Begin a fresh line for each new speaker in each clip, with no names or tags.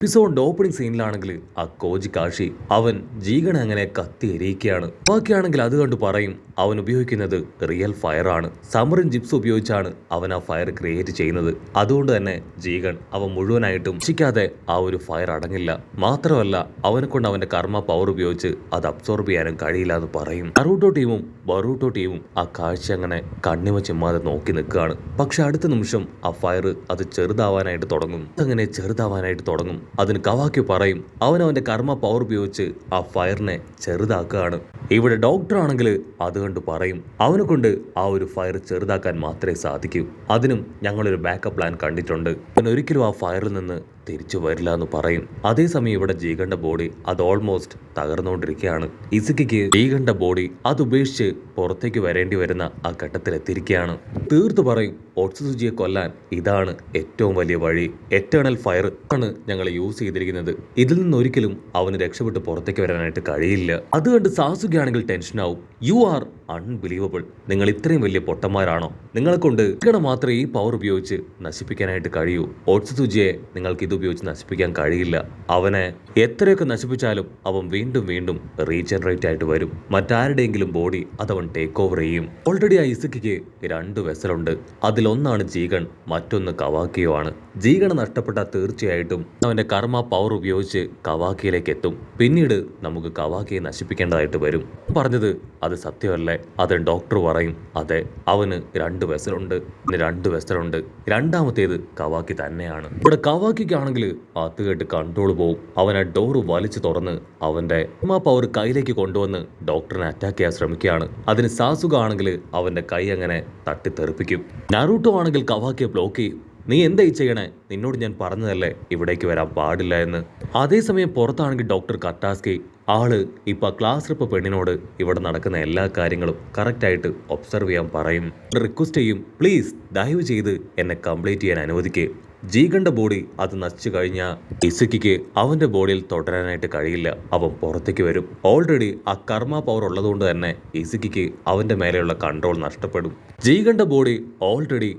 എപ്പിസോഡിന്റെ opening സീനിലാണെങ്കിൽ ആ Koji Kashi അവൻ ജീഗണെ അങ്ങനെ കത്തി എരിയിക്കുകയാണ്. ബാക്കിയാണെങ്കിൽ അത് കണ്ട് പറയും അവൻ ഉപയോഗിക്കുന്നത് റിയൽ ഫയർ ആണ്. സമറിൻ ജിപ്സ് ഉപയോഗിച്ചാണ് അവൻ ആ ഫയർ ക്രിയേറ്റ് ചെയ്യുന്നത്. അതുകൊണ്ട് തന്നെ ജീഗൺ അവൻ മുഴുവനായിട്ടും രക്ഷിക്കാതെ ആ ഒരു ഫയർ അടങ്ങില്ല. മാത്രമല്ല അവനെ കൊണ്ട് അവന്റെ കർമ്മ പവർ ഉപയോഗിച്ച് അത് അബ്സോർബ് ചെയ്യാനും കഴിയില്ല എന്ന് പറയും. നറൂട്ടോ ടീമും ബറൂട്ടോ ടീമും ആ കാഴ്ച അങ്ങനെ കണ്ണിമ ചിമ്മാതെ നോക്കി നിൽക്കുകയാണ്. പക്ഷെ അടുത്ത നിമിഷം ആ ഫയർ അത് ചെറുതാവാനായിട്ട് തുടങ്ങും. അങ്ങനെ ചെറുതാവാനായിട്ട് തുടങ്ങും. അതിന് കവാക്കി പറയും അവന്റെ കർമ്മ പവർ ഉപയോഗിച്ച് ആ ഫയറിനെ ചെറുതാക്കുകയാണ്. ഇവിടെ ഡോക്ടർ ആണെങ്കിൽ അത് കണ്ട് പറയും അവനെ കൊണ്ട് ആ ഒരു ഫയർ ചെറുതാക്കാൻ മാത്രമേ സാധിക്കൂ. അതിനും ഞങ്ങളൊരു ബാക്കപ്പ് പ്ലാൻ കണ്ടിട്ടുണ്ട്. അവൻ ഒരിക്കലും ആ ഫയറിൽ നിന്ന് തിരിച്ചു വരില്ല എന്ന് പറയും. അതേസമയം ഇവിടെ ജീഗന്റെ ബോഡി അത് ഓൾമോസ്റ്റ് തകർന്നുകൊണ്ടിരിക്കുകയാണ്. ഇസുക്കിക്ക് ജീഗന്റെ ബോഡി അത് ഉപേക്ഷിച്ച് പുറത്തേക്ക് വരേണ്ടി വരുന്ന ആ ഘട്ടത്തിൽ എത്തിയിരിക്കുകയാണ്. തീർത്തു പറയും ഒട്സുസുജിയെ കൊല്ലാൻ ഇതാണ് ഏറ്റവും വലിയ വഴി. എറ്റേണൽ ഫയർ ആണ് ഞങ്ങൾ യൂസ് ചെയ്തിരിക്കുന്നത്. ഇതിൽ നിന്ന് ഒരിക്കലും അവന് രക്ഷപ്പെട്ട് പുറത്തേക്ക് വരാനായിട്ട് കഴിയില്ല. അത് കണ്ട് സാസുകി ആണെങ്കിൽ ടെൻഷനാവും. You are unbelievable. നിങ്ങൾ ഇത്രയും വലിയ പൊട്ടന്മാരാണോ? നിങ്ങളെ കൊണ്ട് മാത്രമേ ഈ പവർ ഉപയോഗിച്ച് നശിപ്പിക്കാനായിട്ട് കഴിയൂ. ഒട്സുസുജിയെ നിങ്ങൾക്ക് ഇത് ഉപയോഗിച്ച് നശിപ്പിക്കാൻ കഴിയില്ല. അവനെ എത്രയൊക്കെ നശിപ്പിച്ചാലും അവൻ വീണ്ടും വീണ്ടും റീജനറേറ്റ് ആയിട്ട് വരും. മറ്റാരുടെയെങ്കിലും ബോഡി അതവൻ ടേക്ക് ഓവർ ചെയ്യും. ഓൾറെഡി ആ ഇസുക്കിക്ക് 2 വെസലുണ്ട്. അതിലൊന്നാണ് ജീഗൺ, മറ്റൊന്ന് കവാക്കിയോ ആണ്. ജീഗൺ നഷ്ടപ്പെട്ട തീർച്ചയായിട്ടും അവന്റെ കർമ്മ പവർ ഉപയോഗിച്ച് കവാക്കിയിലേക്ക് എത്തും. പിന്നീട് നമുക്ക് കവാക്കിയെ നശിപ്പിക്കേണ്ടതായിട്ട് വരും. പറഞ്ഞത് അത് സത്യമല്ലേ? അത് ഡോക്ടർ പറയും അതെ, അവന് 2 വെസലുണ്ട്. 2 വെസലുണ്ട്. രണ്ടാമത്തേത് കവാക്കി തന്നെയാണ്. ഇവിടെ കവാക്കിക്കാണെങ്കിൽ അത് കേട്ട് കൺട്രോൾ പോവും. അവനെ ഡോറ് വലിച്ചു തുറന്ന് അവന്റെ പവർ കയ്യിലേക്ക് കൊണ്ടുവന്ന് ഡോക്ടറിനെ അറ്റാക്ക് ചെയ്യാൻ ശ്രമിക്കുകയാണ്. അതിന് സാസുക ആണെങ്കിൽ അവന്റെ കൈ അങ്ങനെ തട്ടിത്തെറിപ്പിക്കും. നറൂട്ടോ ആണെങ്കിൽ കവാക്കിയെ ബ്ലോക്ക് ചെയ്യും. നീ എന്തായി ചെയ്യണേ? നിന്നോട് ഞാൻ പറഞ്ഞതല്ലേ ഇവിടേക്ക് വരാൻ പാടില്ല എന്ന്. അതേസമയം പുറത്താണെങ്കിൽ ഡോക്ടർ കട്ടാസ്കി ആള് ഇപ്പൊ ക്ലാസ് റെപ്പ് പെണ്ണിനോട് ഇവിടെ നടക്കുന്ന എല്ലാ കാര്യങ്ങളും കറക്റ്റായിട്ട് ഒബ്സർവ് ചെയ്യാൻ പറയും. റിക്വസ്റ്റ് ചെയ്യും, പ്ലീസ് ദയവ് ചെയ്ത് എന്നെ കംപ്ലീറ്റ് ചെയ്യാൻ അനുവദിക്കേ. ജീഗന്റെ ബോഡി അത് നശിച്ചു കഴിഞ്ഞാൽ ഇസുക്കിക്ക് അവന്റെ ബോഡിയിൽ തുടരാനായിട്ട് കഴിയില്ല. അവൻ പുറത്തേക്ക് വരും. ഓൾറെഡി ആ കർമ്മ പവർ ഉള്ളതുകൊണ്ട് തന്നെ ഇസുക്കിക്ക് അവന്റെ മേലെയുള്ള കൺട്രോൾ നഷ്ടപ്പെടും. ജീഗന്റെ ബോഡി ഓൾറെഡി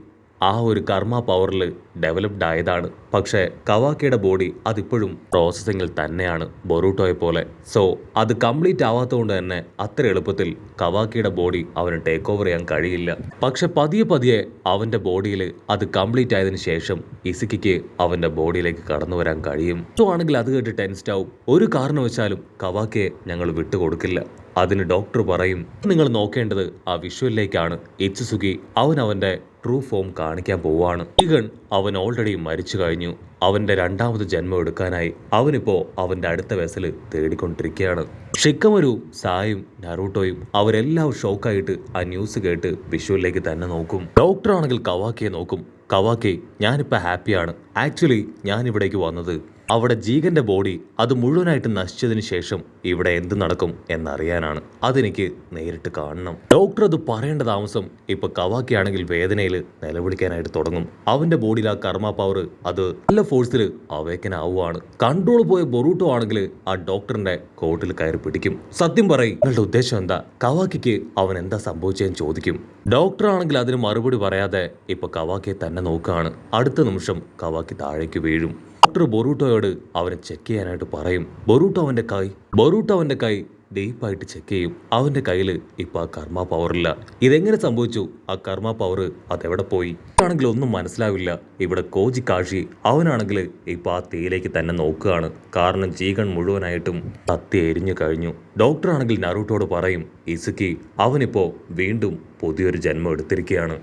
ആ ഒരു കർമ്മ പവറിൽ ഡെവലപ്ഡ് ആയതാണ്. പക്ഷേ കവാക്കിയുടെ ബോഡി അതിപ്പോഴും പ്രോസസ്സിങ്ങിൽ തന്നെയാണ്, ബൊറൂട്ടോയെ പോലെ. സോ അത് കംപ്ലീറ്റ് ആവാത്തതുകൊണ്ട് തന്നെ അത്ര എളുപ്പത്തിൽ കവാക്കിയുടെ ബോഡി അവന് ടേക്ക് ഓവർ ചെയ്യാൻ കഴിയില്ല. പക്ഷെ പതിയെ പതിയെ അവന്റെ ബോഡിയിൽ അത് കംപ്ലീറ്റ് ആയതിനു ശേഷം ഇസുക്കിക്ക് അവന്റെ ബോഡിയിലേക്ക് കടന്നു വരാൻ കഴിയും. സോ ആണെങ്കിൽ അത് കേട്ട് ടെൻസ്ഡ് ആവും. ഒരു കാരണവശാലും കവാക്കിയെ ഞങ്ങൾ വിട്ടുകൊടുക്കില്ല. അതിന് ഡോക്ടർ പറയും നിങ്ങൾ നോക്കേണ്ടത് ആ വിഷ്വലിലേക്കാണ്. ഇച്ചുസുഗി അവന്റെ ട്രൂ ഫോം കാണിക്കാൻ പോവാണ്. ജീഗൺ അവൻ ഓൾറെഡി മരിച്ചു കഴിഞ്ഞു. അവന്റെ 2ാമത് ജന്മം എടുക്കാനായി അവനിപ്പോ അവന്റെ അടുത്ത വെസല് തേടിക്കൊണ്ടിരിക്കുകയാണ്. ഷിക്കമരു, സായും നറൂട്ടോയും അവരെല്ലാം ഷോക്കായിട്ട് ആ ന്യൂസ് കേട്ട് വിഷ്വലിലേക്ക് തന്നെ നോക്കും. ഡോക്ടർ ആണെങ്കിൽ കവാക്കിയെ നോക്കും. കവാക്കി, ഞാനിപ്പോൾ ഹാപ്പിയാണ്. ആക്ച്വലി ഞാൻ ഇവിടേക്ക് വന്നത് അവിടെ ജീഗന്റെ ബോഡി അത് മുഴുവനായിട്ട് നശിച്ചതിന് ശേഷം ഇവിടെ എന്ത് നടക്കും എന്നറിയാനാണ്. അതെനിക്ക് നേരിട്ട് കാണണം. ഡോക്ടർ അത് പറയേണ്ട താമസം ഇപ്പൊ കവാക്കി ആണെങ്കിൽ വേദനയിൽ നിലവിളിക്കാനായിട്ട് തുടങ്ങും. അവന്റെ ബോഡിയിൽ ആ കർമ്മ പവർ അത് നല്ല ഫോഴ്സിൽ അവേക്കൻ ആവുകയാണ്. കൺട്രോൾ പോയ ബൊറൂട്ടോ ആണെങ്കിൽ ആ ഡോക്ടറിന്റെ കോട്ടിൽ കയറി പിടിക്കും. സത്യം പറയും, നിങ്ങളുടെ ഉദ്ദേശം എന്താ? കവാക്കിക്ക് അവൻ എന്താ സംഭവിച്ചതെന്ന് ചോദിക്കും. ഡോക്ടർ ആണെങ്കിൽ അതിന് മറുപടി പറയാതെ ഇപ്പൊ കവാക്കിയെ തന്നെ നോക്കുകയാണ്. അടുത്ത നിമിഷം കവാക്കി താഴേക്ക് വീഴും. ഡോക്ടർ ബൊറൂട്ടോയോട് അവനെ ചെക്ക് ചെയ്യാനായിട്ട് പറയും. ബൊറൂട്ടോ അവന്റെ കൈ ഡീപ്പായിട്ട് ചെക്ക് ചെയ്യും. അവന്റെ കയ്യിൽ ഇപ്പൊ ആ കർമ്മ പവറില്ല. ഇതെങ്ങനെ സംഭവിച്ചു? ആ കർമ്മ പവർ അതെവിടെ പോയി? ആണെങ്കിൽ ഒന്നും മനസ്സിലാവില്ല. ഇവിടെ കോജി കാശി അവനാണെങ്കിൽ ഇപ്പൊ ആ തീയിലേക്ക് തന്നെ നോക്കുകയാണ്. കാരണം ജീഗൺ മുഴുവനായിട്ടും കത്തി എരിഞ്ഞു കഴിഞ്ഞു. ഡോക്ടർ ആണെങ്കിൽ നറൂട്ടോട് പറയും ഇസുക്കി അവനിപ്പോ വീണ്ടും പുതിയൊരു ജന്മം എടുത്തിരിക്കുകയാണ്.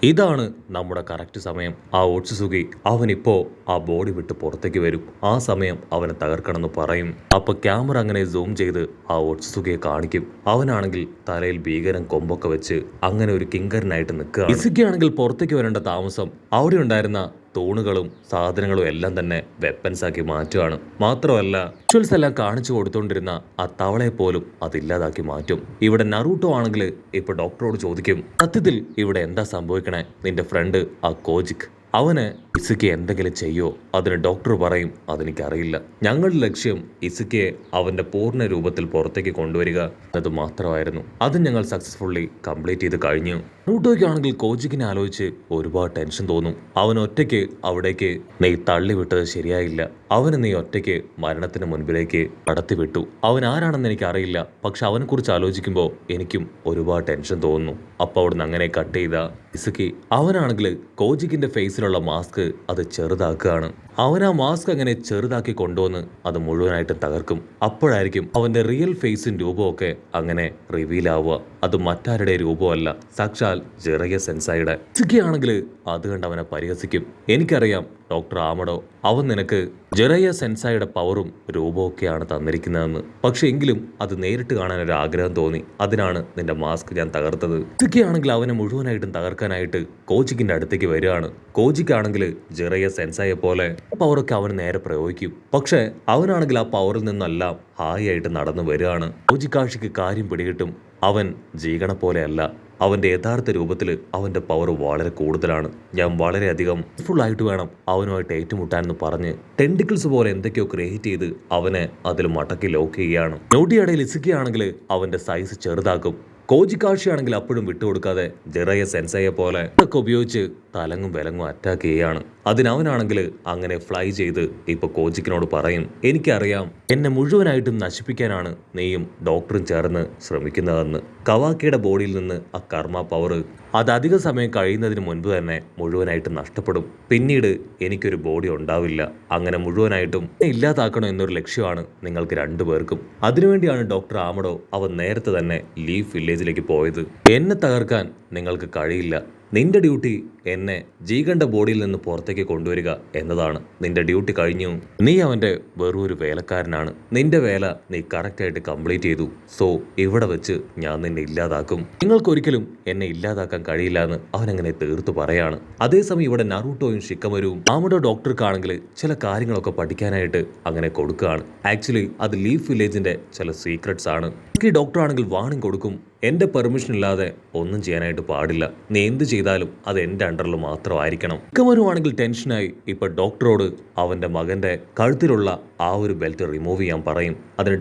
ഇതാണ് നമ്മുടെ കറക്റ്റ് സമയം. ആ ഒട്സുസുഗി അവനിപ്പോ ആ ബോഡി വിട്ട് പുറത്തേക്ക് വരും. ആ സമയം അവനെ തകർക്കണമെന്ന് പറയും. അപ്പൊ ക്യാമറ അങ്ങനെ സൂം ചെയ്ത് ആ ഒട്സുസുഗിയെ കാണിക്കും. അവനാണെങ്കിൽ തലയിൽ ഭീകരം കൊമ്പൊക്കെ വെച്ച് അങ്ങനെ ഒരു കിങ്കരനായിട്ട് നിൽക്കുക. ഇസുക്കി ആണെങ്കിൽ പുറത്തേക്ക് വരേണ്ട താമസം അവിടെ ഉണ്ടായിരുന്ന തൂണുകളും സാധനങ്ങളും എല്ലാം തന്നെ വെപ്പൻസ് ആക്കി മാറ്റുകയാണ്. മാത്രമല്ല വിഷ്വൽസ് എല്ലാം കാണിച്ചു കൊടുത്തോണ്ടിരുന്ന ആ തവളയെ പോലും അതില്ലാതാക്കി മാറ്റും. ഇവിടെ നറൂട്ടോ ആണെങ്കിൽ ഇപ്പൊ ഡോക്ടറോട് ചോദിക്കും, സത്യത്തിൽ ഇവിടെ എന്താ സംഭവിക്കണേ? നിന്റെ ഫ്രണ്ട് ആ കോജിക് അവന് ഇസുക്കി എന്തെങ്കിലും ചെയ്യോ? അതിന് ഡോക്ടർ പറയും അതെനിക്കറിയില്ല. ഞങ്ങളുടെ ലക്ഷ്യം ഇസുക്കിയെ അവന്റെ പൂർണ്ണ രൂപത്തിൽ പുറത്തേക്ക് കൊണ്ടുവരിക എന്നത് മാത്രമായിരുന്നു. അത് ഞങ്ങൾ സക്സസ്ഫുള്ളി കംപ്ലീറ്റ് ചെയ്ത് കഴിഞ്ഞു. നറൂട്ടോയ്ക്കാണെങ്കിൽ കോജിക്കിനെ ആലോചിച്ച് ഒരുപാട് ടെൻഷൻ തോന്നും. അവൻ ഒറ്റയ്ക്ക് അവിടേക്ക് നീ തള്ളിവിട്ടത് ശരിയായില്ല. അവന് നീ ഒറ്റയ്ക്ക് മരണത്തിന് മുൻപിലേക്ക് കടത്തിവിട്ടു. അവൻ ആരാണെന്ന് എനിക്ക് അറിയില്ല, പക്ഷെ അവനെക്കുറിച്ച് ആലോചിക്കുമ്പോൾ എനിക്കും ഒരുപാട് ടെൻഷൻ തോന്നുന്നു. അപ്പോൾ അവിടുന്ന് അങ്ങനെ കട്ട് ചെയ്ത ഇസുക്കി അവനാണെങ്കിൽ കോജിക്കിന്റെ ഫേസിലുള്ള മാസ്ക് അത് ചെറുതാക്കുകയാണ്. അവൻ ആ മാസ്ക് അങ്ങനെ ചെറുതാക്കി കൊണ്ടുവന്ന് അത് മുഴുവനായിട്ട് തകർക്കും. അപ്പോഴായിരിക്കും അവന്റെ റിയൽ ഫേസും രൂപമൊക്കെ അങ്ങനെ റിവീൽ ആവുക. അത് മറ്റാരുടെ രൂപമല്ല, സാക്ഷാൽ ജിറയ സെൻസായിയുടെ. ഇസുക്കി ആണെങ്കിൽ അത് കണ്ട് അവനെ പരിഹസിക്കും. എനിക്കറിയാം ഡോക്ടർ ആമഡോ, അവൻ നിനക്ക് ജിറയ സെൻസായിയുടെ പവറും രൂപമൊക്കെയാണ് തന്നിരിക്കുന്നതെന്ന്. പക്ഷെ എങ്കിലും അത് നേരിട്ട് കാണാൻ ഒരു ആഗ്രഹം തോന്നി. അതിനാണ് നിന്റെ മാസ്ക് ഞാൻ തകർത്തത്. ഇസുക്കി ആണെങ്കിൽ അവനെ മുഴുവനായിട്ടും തകർക്കാനായിട്ട് കോജിക്കിന്റെ അടുത്തേക്ക് വരികയാണ്. കോജിക്കാണെങ്കിൽ ജിറയ സെൻസായെ പോലെ പവറൊക്കെ അവന് നേരെ പ്രയോഗിക്കും. പക്ഷെ അവനാണെങ്കിൽ ആ പവറിൽ നിന്നെല്ലാം ഹായ് ആയിട്ട് നടന്നു വരികയാണ്. കോജിക്കാഷിക്ക് കാര്യം പിടികിട്ടും. അവൻ ജീഗണ പോലെയല്ല. അവന്റെ യഥാർത്ഥ രൂപത്തിൽ അവന്റെ പവർ വളരെ കൂടുതലാണ്. ഞാൻ വളരെയധികം ഫുൾ ആയിട്ട് വേണം അവനുമായിട്ട് ഏറ്റുമുട്ടാനെന്ന് പറഞ്ഞ് ടെൻഡിക്കിൾസ് പോലെ എന്തൊക്കെയോ ക്രിയേറ്റ് ചെയ്ത് അവനെ അതിൽ മടക്കി ലോക്ക് ചെയ്യുകയാണ്. നോട്ടിയടയിൽ ഇസുക്കിയാണെങ്കിൽ അവന്റെ സൈസ് ചെറുതാക്കും. കോജിക്കാഷി ആണെങ്കിൽ അപ്പോഴും വിട്ടുകൊടുക്കാതെ ജിറയ സെൻസയെ പോലെ ഒക്കെ ഉപയോഗിച്ച് തലങ്ങും വിലങ്ങും അറ്റാക്ക് ചെയ്യാണ്. അതിനവനാണെങ്കിൽ അങ്ങനെ ഫ്ലൈ ചെയ്ത് ഇപ്പൊ കോജിക്കിനോട് പറയും, എനിക്കറിയാം എന്നെ മുഴുവനായിട്ടും നശിപ്പിക്കാനാണ് നീയും ഡോക്ടറും ചേർന്ന് ശ്രമിക്കുന്നതെന്ന്. കവാക്കിയുടെ ബോഡിയിൽ നിന്ന് ആ കർമ്മ പവർ അത് അധിക സമയം കഴിയുന്നതിന് മുൻപ് തന്നെ മുഴുവനായിട്ടും നഷ്ടപ്പെടും. പിന്നീട് എനിക്കൊരു ബോഡി ഉണ്ടാവില്ല. അങ്ങനെ മുഴുവനായിട്ടും ഇല്ലാതാക്കണം എന്നൊരു ലക്ഷ്യമാണ് നിങ്ങൾക്ക് രണ്ടുപേർക്കും. അതിനുവേണ്ടിയാണ് ഡോക്ടർ ആമഡോ അവൻ നേരത്തെ തന്നെ ലീഫ് വില്ലേജിലേക്ക് പോയത്. എന്നെ തകർക്കാൻ നിങ്ങൾക്ക് കഴിയില്ല. നിന്റെ ഡ്യൂട്ടി എന്നെ ജീകണ്ട ബോഡിയിൽ നിന്ന് പുറത്തേക്ക് കൊണ്ടുവരിക എന്നതാണ്. നിന്റെ ഡ്യൂട്ടി കഴിഞ്ഞു. നീ അവന്റെ വെറും ഒരു വേലക്കാരനാണ്. നിന്റെ വേല നീ കറക്റ്റായിട്ട് കംപ്ലീറ്റ് ചെയ്തു. സോ ഇവിടെ വെച്ച് ഞാൻ നിന്നെ ഇല്ലാതാക്കും. നിങ്ങൾക്കൊരിക്കലും എന്നെ ഇല്ലാതാക്കാൻ കഴിയില്ല എന്ന് അവനങ്ങനെ തീർത്തു പറയാണ്. അതേസമയം ഇവിടെ നറൂട്ടോയും ഷിക്കമരുവും ആമഡോ ഡോക്ടർക്കാണെങ്കിൽ ചില കാര്യങ്ങളൊക്കെ പഠിക്കാനായിട്ട് അങ്ങനെ കൊടുക്കുകയാണ്. ആക്ച്വലി അത് ലീഫ് വില്ലേജിന്റെ ചില സീക്രട്സ് ആണ്. ഈ ഡോക്ടർ ആണെങ്കിൽ വാണിംഗ് കൊടുക്കും, എന്റെ പെർമിഷൻ ഇല്ലാതെ ഒന്നും ചെയ്യാനായിട്ട് പാടില്ല. നീ എന്ത് ചെയ്താലും അത് എന്റെ അണ്ടറിൽ മാത്രമായിരിക്കണം. ഷിക്കമരുവാണെങ്കിൽ ടെൻഷനായി ഇപ്പൊ ഡോക്ടറോട് അവന്റെ മകന്റെ കഴുത്തിലുള്ള ആ ഒരു ബെൽറ്റ് റിമൂവ് ചെയ്യാൻ പറയും. അതിന്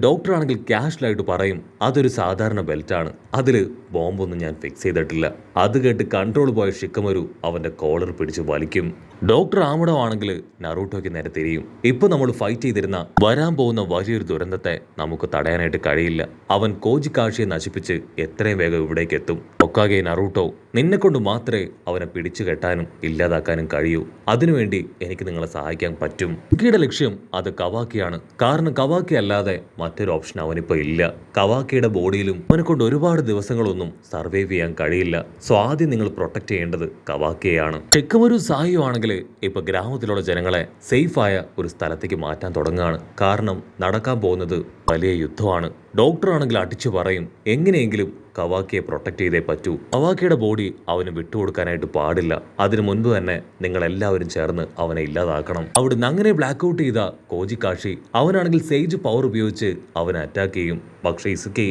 ഡോക്ടറാണെങ്കിൽ ക്യാഷ്വലായിട്ട് പറയും, അതൊരു സാധാരണ ബെൽറ്റാണ്, അതിൽ ബോംബൊന്നും ഞാൻ ഫിക്സ് ചെയ്തിട്ടില്ല. അത് കേട്ട് കൺട്രോൾ പോയ ഷിക്കമരു അവന്റെ കോളർ പിടിച്ച് വലിക്കും. ഡോക്ടർ ആമഡോ ആണെങ്കിൽ നറൂട്ടോയ്ക്ക് നേരെ തിരിയും. ഇപ്പൊ നമ്മൾ ഫൈറ്റ് ചെയ്തിരുന്ന വരാൻ പോകുന്ന വലിയൊരു ദുരന്തത്തെ നമുക്ക് തടയാനായിട്ട് കഴിയില്ല. അവൻ കോജിക്കാഷിയെ നശിപ്പിച്ച് എത്രയും വേഗം ഇവിടേക്ക് എത്തും. ഒക്കാകെ നറൂട്ടോ, നിന്നെ കൊണ്ട് മാത്രമേ അവനെ പിടിച്ചു കെട്ടാനും ഇല്ലാതാക്കാനും കഴിയൂ. അതിനുവേണ്ടി എനിക്ക് നിങ്ങളെ സഹായിക്കാൻ പറ്റും. ഇക്കിയുടെ ലക്ഷ്യം അത് കവാക്കിയാണ്. കാരണം കവാക്കി അല്ലാതെ മറ്റൊരു ഓപ്ഷൻ അവനിപ്പോ ഇല്ല. കവാക്കിയുടെ ബോഡിയിലും അവനെ കൊണ്ട് ഒരുപാട് ദിവസങ്ങളൊന്നും സർവൈവ് ചെയ്യാൻ കഴിയില്ല. സോ ആദ്യം നിങ്ങൾ പ്രൊട്ടക്ട് ചെയ്യേണ്ടത് കവാക്കിയെയാണ്. ഷിക്കമരു സായിയോ ആണെങ്കിൽ ഇപ്പൊ ഗ്രാമത്തിലുള്ള ജനങ്ങളെ സേഫായ ഒരു സ്ഥലത്തേക്ക് മാറ്റാൻ തുടങ്ങുകയാണ്. കാരണം നടക്കാൻ പോകുന്നത് വലിയ യുദ്ധമാണ്. ഡോക്ടർ ആണെങ്കിൽ അടിച്ചു പറയും, എങ്ങനെയെങ്കിലും കവാക്കിയെ പ്രൊട്ടക്ട് ചെയ്തേ പറ്റൂ. കവാക്കിയുടെ ബോഡി അവന് വിട്ടുകൊടുക്കാനായിട്ട് പാടില്ല. അതിനു മുൻപ് തന്നെ നിങ്ങൾ എല്ലാവരും ചേർന്ന് അവനെ ഇല്ലാതാക്കണം. അവിടുന്ന് അങ്ങനെ ബ്ലാക്ക് ഔട്ട് ചെയ്ത കോജിക്കാഷി അവനാണെങ്കിൽ സേജ് പവർ ഉപയോഗിച്ച് അവനെ അറ്റാക്ക് ചെയ്യും. പക്ഷേ ഇസുക്കി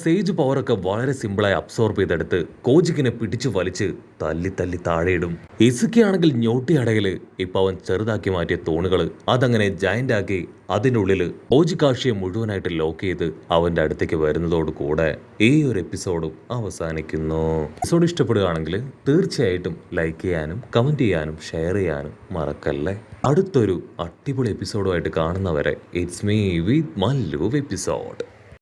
സേജ് പവറൊക്കെ വളരെ സിമ്പിളായി അബ്സോർബ് ചെയ്തെടുത്ത് കോജിക്കിനെ പിടിച്ചു വലിച്ച് തല്ലി തല്ലി താഴെയിടും. ഇസുക്കി ആണെങ്കിൽ ഞോട്ടിയടയില് ഇപ്പൊ അവൻ ചെറുതാക്കി മാറ്റിയ തൂണുകൾ അതങ്ങനെ ജയന്റ് ആക്കി അതിൻ്റെ ഉള്ളിൽ കോജിക്കാഷിയെ മുഴുവനായിട്ട് ലോക്ക് ചെയ്ത് അവന്റെ അടുത്തേക്ക് വരുന്നതോട് കൂടെ ഈ ഒരു എപ്പിസോഡും അവസാനിക്കുന്നു. എപ്പിസോഡ് ഇഷ്ടപ്പെടുകയാണെങ്കിൽ തീർച്ചയായിട്ടും ലൈക്ക് ചെയ്യാനും കമന്റ് ചെയ്യാനും ഷെയർ ചെയ്യാനും മറക്കല്ലേ. അടുത്തൊരു അടിപൊളി എപ്പിസോഡുമായിട്ട് കാണുന്നവരെ it's me with Mallu episode.